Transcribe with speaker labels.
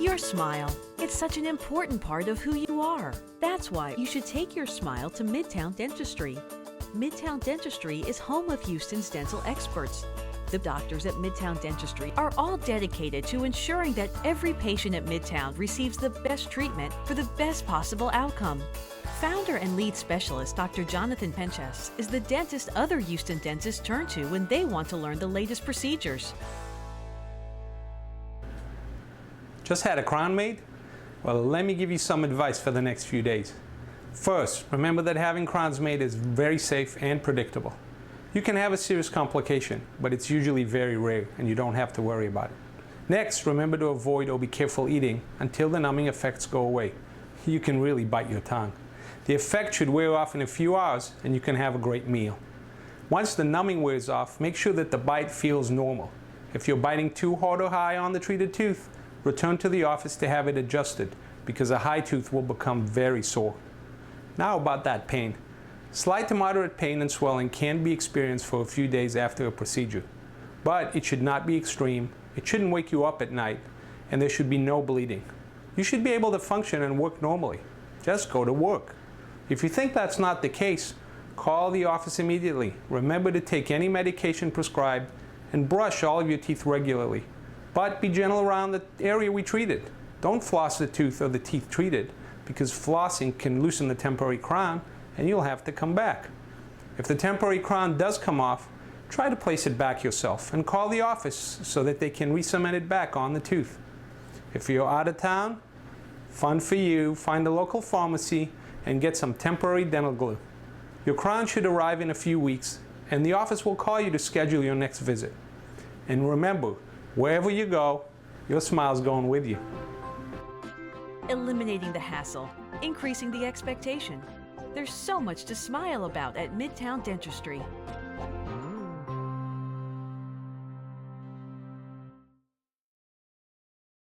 Speaker 1: Your smile. It's such an important part of who you are. That's why you should take your smile to Midtown Dentistry. Midtown Dentistry is home of Houston's dental experts. The doctors at Midtown Dentistry are all dedicated to ensuring that every patient at Midtown receives the best treatment for the best possible outcome. Founder and lead specialist Dr. Jonathan Penchas is the dentist other Houston dentists turn to when they want to learn the latest procedures.
Speaker 2: Just had a crown made? Well, let me give you some advice for the next few days. First, remember that having crowns made is very safe and predictable. You can have a serious complication, but it's usually very rare and you don't have to worry about it. Next, remember to avoid or be careful eating until the numbing effects go away. You can really bite your tongue. The effect should wear off in a few hours and you can have a great meal. Once the numbing wears off, make sure that the bite feels normal. If you're biting too hard or high on the treated tooth, return to the office to have it adjusted because a high tooth will become very sore. Now about that pain. Slight to moderate pain and swelling can be experienced for a few days after a procedure, but it should not be extreme, it shouldn't wake you up at night, and there should be no bleeding. You should be able to function and work normally. Just go to work. If you think that's not the case, call the office immediately. Remember to take any medication prescribed and brush all of your teeth regularly. But be gentle around the area we treated. Don't floss the tooth or the teeth treated because flossing can loosen the temporary crown and you'll have to come back. If the temporary crown does come off, try to place it back yourself and call the office so that they can re-cement it back on the tooth. If you're out of town, fun for you, find a local pharmacy and get some temporary dental glue. Your crown should arrive in a few weeks and the office will call you to schedule your next visit. And remember, wherever you go, your smile's going with you.
Speaker 1: Eliminating the hassle, increasing the expectation. There's so much to smile about at Midtown Dentistry.